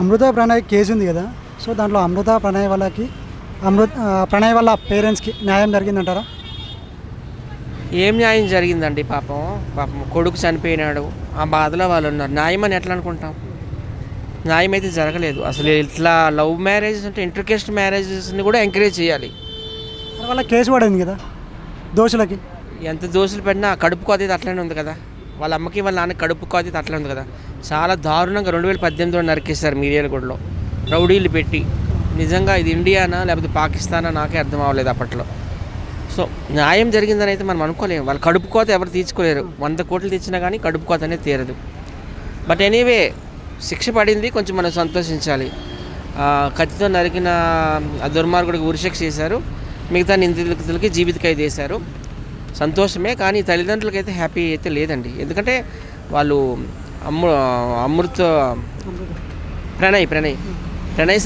అమృత Pranay case ఉంది కదా, so దాంట్లో అమృత ప్రణయ్ వాళ్ళకి ప్రణయ్ వాళ్ళ పేరెంట్స్కి న్యాయం జరిగిందంటారా? ఏం న్యాయం జరిగిందండి? పాపం పాపం కొడుకు చనిపోయినాడు, ఆ బాధలో వాళ్ళు ఉన్నారు. న్యాయం అని ఎట్లా అనుకుంటాం? న్యాయం అయితే జరగలేదు. అసలు ఇట్లా లవ్ మ్యారేజెస్ అంటే ఇంటర్కాస్ట్ మ్యారేజెస్ని కూడా ఎంకరేజ్ చేయాలి. వాళ్ళ కేసు పడింది కదా దోషులకి. ఎంత దోషులు పడినా కడుపు కోత అట్లనే ఉంది కదా. వాళ్ళ అమ్మకి వాళ్ళ నాన్నకి కడుపు కోత అట్లనే ఉంది కదా. చాలా దారుణంగా 2018లో నరికేశారు మిర్యాలగూడలో రౌడీలు పెట్టి. నిజంగా ఇది ఇండియానా లేకపోతే పాకిస్తానా నాకే అర్థం అవ్వలేదు అప్పట్లో. సో న్యాయం జరిగిందని అయితే మనం అనుకోలేము. వాళ్ళ కడుపు కోత ఎవరు తీర్చుకోలేరు. 100 కోట్లు తెచ్చినా కానీ కడుపు కోత అనేది తీరదు. బట్ ఎనీవే శిక్ష పడింది, కొంచెం మనం సంతోషించాలి. కత్తితో నరికిన ఆ దుర్మార్గుడికి ఉరిశిక్ష చేశారు, మిగతా నిందితులకి జీవిత ఖైదు చేశారు. సంతోషమే, కానీ తల్లిదండ్రులకైతే హ్యాపీ అయితే లేదండి. ఎందుకంటే వాళ్ళు అమృత ప్రణయ్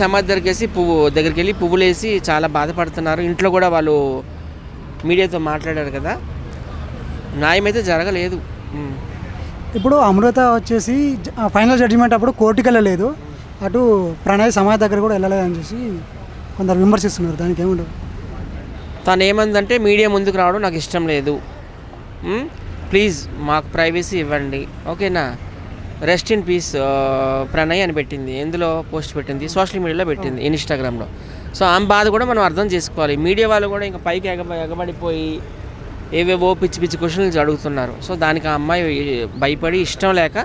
సమాధి దగ్గరికి వెళ్ళి పువ్వులు వేసి చాలా బాధపడుతున్నారు. ఇంట్లో కూడా వాళ్ళు మీడియాతో మాట్లాడారు కదా. న్యాయం అయితే జరగలేదు. ఇప్పుడు అమృత వచ్చేసి ఫైనల్ జడ్జిమెంట్ అప్పుడు కోర్టుకి వెళ్ళలేదు, అటు ప్రణయ్ సమాధి దగ్గర కూడా వెళ్ళలేదు అని చెప్పి కొందరు విమర్శిస్తున్నారు. దానికి ఏముండదు. తను ఏమందంటే మీడియా ముందుకు రావడం నాకు ఇష్టం లేదు, ప్లీజ్ మాకు ప్రైవసీ ఇవ్వండి, ఓకేనా, రెస్ట్ ఇన్ పీస్ ప్రణయ్ అని పెట్టింది. ఎందులో పోస్ట్ పెట్టింది? సోషల్ మీడియాలో పెట్టింది, ఇన్స్టాగ్రామ్లో. సో ఆమె బాధ కూడా మనం అర్థం చేసుకోవాలి. మీడియా వాళ్ళు కూడా ఇంకా పైకి ఎగబడిపోయి ఏవేవో పిచ్చి పిచ్చి క్వశ్చన్స్ అడుగుతున్నారు. సో దానికి ఆ అమ్మాయి భయపడి ఇష్టం లేక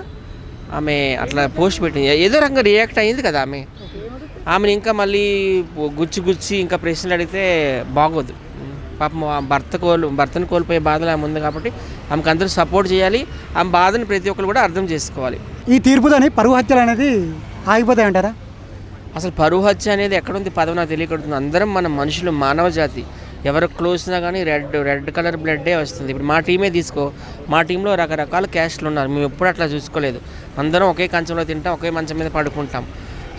ఆమె అట్లా పోస్ట్ పెట్టింది. ఏదో రకంగా రియాక్ట్ అయింది కదా ఆమెను ఇంకా మళ్ళీ గుచ్చి ఇంకా ప్రశ్నలు అడిగితే బాగోదు. పాపం భర్తను కోల్పోయే బాధలు ఆమె ఉంది కాబట్టి ఆమెకు అందరూ సపోర్ట్ చేయాలి. ఆమె బాధను ప్రతి ఒక్కరు కూడా అర్థం చేసుకోవాలి. ఈ తీర్పుతోని పరువు హత్యలు అనేది ఆగిపోతాయంటారా? అసలు పరువు హత్య అనేది ఎక్కడుంది? పదవి నాకు తెలియకూడదు. అందరం మన మనుషులు, మానవ జాతి. ఎవరు క్లోజ్నా కానీ రెడ్ కలర్ బ్లడ్డే వస్తుంది. ఇప్పుడు మా టీమే తీసుకో, మా టీంలో రకరకాల క్యాస్ట్లు ఉన్నారు. మేము ఎప్పుడు అట్లా చూసుకోలేదు. అందరం ఒకే కంచంలో తింటాం, ఒకే మంచం మీద పడుకుంటాం.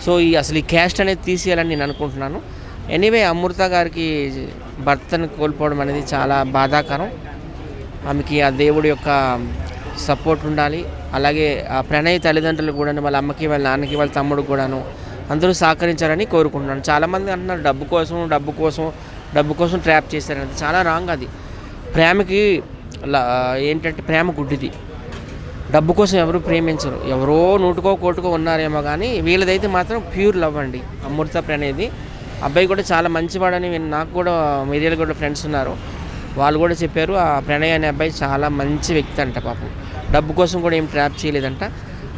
సో అసలు ఈ క్యాస్ట్ అనేది తీసేయాలని నేను అనుకుంటున్నాను. ఎనీవే అమృత గారికి భర్తను కోల్పోవడం అనేది చాలా బాధాకరం. ఆమెకి ఆ దేవుడి యొక్క సపోర్ట్ ఉండాలి. అలాగే ఆ ప్రణయ్ తల్లిదండ్రులు కూడా, వాళ్ళ అమ్మకి, వాళ్ళ నాన్నకి, వాళ్ళ తమ్ముడికి కూడాను అందరూ సహకరించాలని కోరుకుంటున్నాను. చాలామంది అంటున్నారు డబ్బు కోసం ట్రాప్ చేశారని. చాలా రాంగ్ అది. ప్రేమకి ఏంటంటే ప్రేమ గుడ్డిది. డబ్బు కోసం ఎవరు ప్రేమించరు. ఎవరో నూటుకో కోటుకో ఉన్నారేమో కానీ వీళ్ళదైతే మాత్రం ప్యూర్ లవ్ అండి అమృత ప్రణయ్ది. అబ్బాయి కూడా చాలా మంచివాడని నాకు కూడా మిర్యాలగూడ ఫ్రెండ్స్ ఉన్నారు, వాళ్ళు కూడా చెప్పారు. ఆ ప్రణయ్ అనే అబ్బాయి చాలా మంచి వ్యక్తి అంట. పాపం డబ్బు కోసం కూడా ఏం ట్రాప్ చేయలేదంట.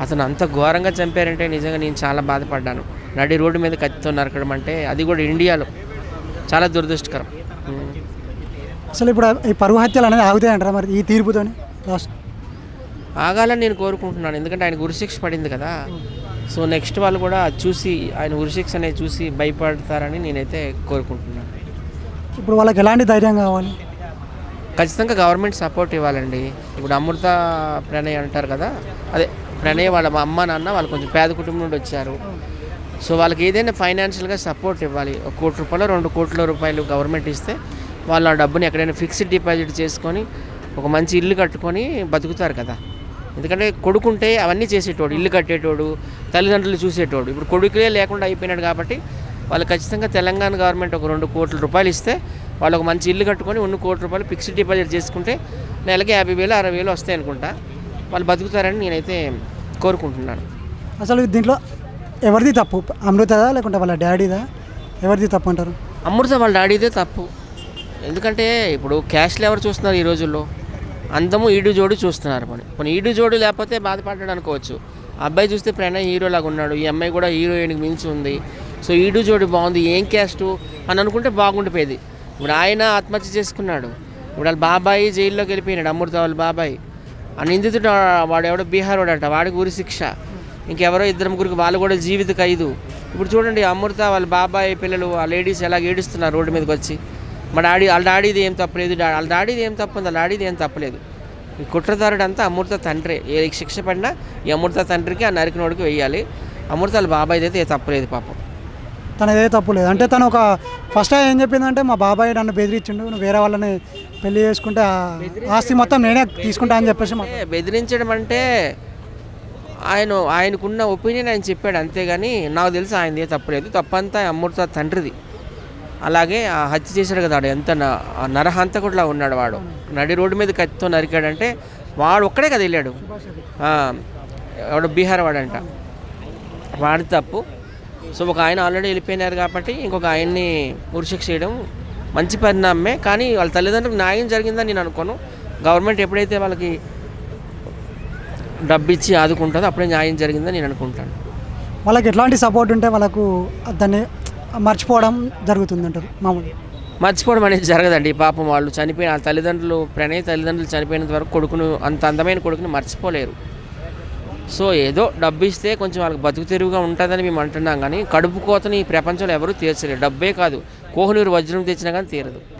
అతను అంత ఘోరంగా చంపారంటే నిజంగా నేను చాలా బాధపడ్డాను. నడి రోడ్డు మీద కత్తితో నరకడం అంటే అది కూడా ఇండియాలో చాలా దురదృష్టకరం. అసలు ఇప్పుడు ఈ పరువు హత్యలు అనేది ఆగుతాయంటారా మరి ఈ తీర్పుతోని? ఆగాలని నేను కోరుకుంటున్నాను. ఎందుకంటే ఆయన ఉరిశిక్ష పడింది కదా. సో నెక్స్ట్ వాళ్ళు కూడా చూసి ఆయన ఉరిశిక్ష అనేది చూసి భయపడతారని నేనైతే కోరుకుంటున్నాను. ఇప్పుడు వాళ్ళకి ఎలాంటి ధైర్యం కావాలి? ఖచ్చితంగా గవర్నమెంట్ సపోర్ట్ ఇవ్వాలండి. ఇప్పుడు అమృత ప్రణయ్ అంటారు కదా, అదే ప్రణయ్ వాళ్ళ అమ్మ నాన్న వాళ్ళు కొంచెం పేద కుటుంబం నుండి వచ్చారు. సో వాళ్ళకి ఏదైనా ఫైనాన్షియల్గా సపోర్ట్ ఇవ్వాలి. 1 కోటి రూపాయలు 2 కోట్ల రూపాయలు గవర్నమెంట్ ఇస్తే వాళ్ళు ఆ డబ్బుని ఎక్కడైనా ఫిక్స్డ్ డిపాజిట్ చేసుకొని ఒక మంచి ఇల్లు కట్టుకొని బతుకుతారు కదా. ఎందుకంటే కొడుకుంటే అవన్నీ చేసేటోడు, ఇల్లు కట్టేటోడు, తల్లిదండ్రులు చూసేటోడు. ఇప్పుడు కొడుకులే లేకుండా అయిపోయినాడు కాబట్టి వాళ్ళు ఖచ్చితంగా తెలంగాణ గవర్నమెంట్ ఒక 2 కోట్ల రూపాయలు ఇస్తే వాళ్ళు ఒక మంచి ఇల్లు కట్టుకొని 1 కోటి రూపాయలు ఫిక్స్డ్ డిపాజిట్ చేసుకుంటే నెలకి 50,000 60,000 వస్తాయి అనుకుంటా. వాళ్ళు బతుకుతారని నేనైతే కోరుకుంటున్నాను. అసలు దీంట్లో ఎవరిది తప్పు? అమృతదా లేకుంటే వాళ్ళ డాడీదా? ఎవరిది తప్పు అంటారు? అమృత వాళ్ళ డాడీదే తప్పు. ఎందుకంటే ఇప్పుడు క్యాష్లు ఎవరు చూస్తున్నారు ఈ రోజుల్లో? అందము ఈడు జోడు చూస్తున్నారు. కొన్ని ఈడు జోడు లేకపోతే బాధపడ్డాడు అనుకోవచ్చు. అబ్బాయి చూస్తే ప్రణయ్ హీరోలాగా ఉన్నాడు, ఈ అమ్మాయి కూడా హీరోయిన్కి మించి ఉంది. సో ఈడు జోడు బాగుంది, ఏం క్యాస్టు అని అనుకుంటే బాగుండిపోయేది. ఇప్పుడు ఆయన ఆత్మహత్య చేసుకున్నాడు. ఇప్పుడు వాళ్ళ బాబాయి జైల్లోకి వెళ్ళిపోయినాడు, అమృత వాళ్ళ బాబాయ్. ఆ నిందితుడు వాడు ఎవడో బీహార్ వాడట, వాడికి ఉరి శిక్ష. ఇంకెవరో 2-3 వాళ్ళు కూడా జీవిత ఖైదు. ఇప్పుడు చూడండి అమృత వాళ్ళ బాబాయ్ పిల్లలు ఆ లేడీస్ ఎలా ఏడుస్తున్నారు రోడ్డు మీదకి వచ్చి. వాళ్ళ డాడీది ఏం తప్పలేదు, వాళ్ళ డాడీది ఏం తప్పు ఉంది, వాళ్ళ డాడీది ఏం తప్పలేదు. ఈ కుట్రదారుడు అంతా అమృత తండ్రే. ఏ శిక్ష పడినా ఈ అమృత తండ్రికి, ఆ నరికినోడికి వేయాలి. అమృత వాళ్ళ బాబాయ్ది అయితే ఏ తప్పలేదు పాపం. తనదే తప్పు లేదు అంటే తను ఒక ఫస్ట్ ఏం చెప్పిందంటే మా బాబాయ్ నన్ను బెదిరించిండు, నువ్వు వేరే వాళ్ళని పెళ్లి చేసుకుంటే ఆస్తి మొత్తం నేనే తీసుకుంటా అని చెప్పేసి. బెదిరించడం అంటే ఆయనకున్న ఒపీనియన్ ఆయన చెప్పాడు, అంతేగాని నాకు తెలిసి ఆయనదే తప్పులేదు. తప్పంతా అమృత తండ్రిది. అలాగే ఆ హత్య చేశాడు కదా వాడు, ఎంత నరహంతకుడిలా ఉన్నాడు వాడు. నడి రోడ్డు మీద కత్తితో నరికాడంటే వాడు ఒక్కడే కదా వెళ్ళాడు. వాడు బీహార్ వాడంట, వాడి తప్పు. సో ఒక ఆయన ఆల్రెడీ వెళ్ళిపోయినారు కాబట్టి ఇంకొక ఆయన్ని ఉరిశిక్ష చేయడం మంచి పరిణామమే. కానీ వాళ్ళ తల్లిదండ్రులకు న్యాయం జరిగిందని నేను అనుకోను. గవర్నమెంట్ ఎప్పుడైతే వాళ్ళకి డబ్బు ఇచ్చి ఆదుకుంటుందో అప్పుడే న్యాయం జరిగిందని నేను అనుకుంటాను. వాళ్ళకి ఎట్లాంటి సపోర్ట్ ఉంటే వాళ్ళకు దాన్ని మర్చిపోవడం జరుగుతుంది అంటారు మామూలుగా? మర్చిపోవడం అనేది జరగదండి. పాపం వాళ్ళు చనిపోయిన తల్లిదండ్రులు, ప్రణయ్ తల్లిదండ్రులు చనిపోయినంత వరకు కొడుకును, అంత అందమైన కొడుకుని మర్చిపోలేరు. సో ఏదో డబ్బు ఇస్తే కొంచెం వాళ్ళకి బతుకు తెరువుగా ఉంటుందని మేము అంటున్నాం. కానీ కడుపు కోతని ఈ ప్రపంచంలో ఎవరూ తీర్చలేరు. డబ్బే కాదు, కోహినూరు వజ్రం తెచ్చినా కానీ తీరదు.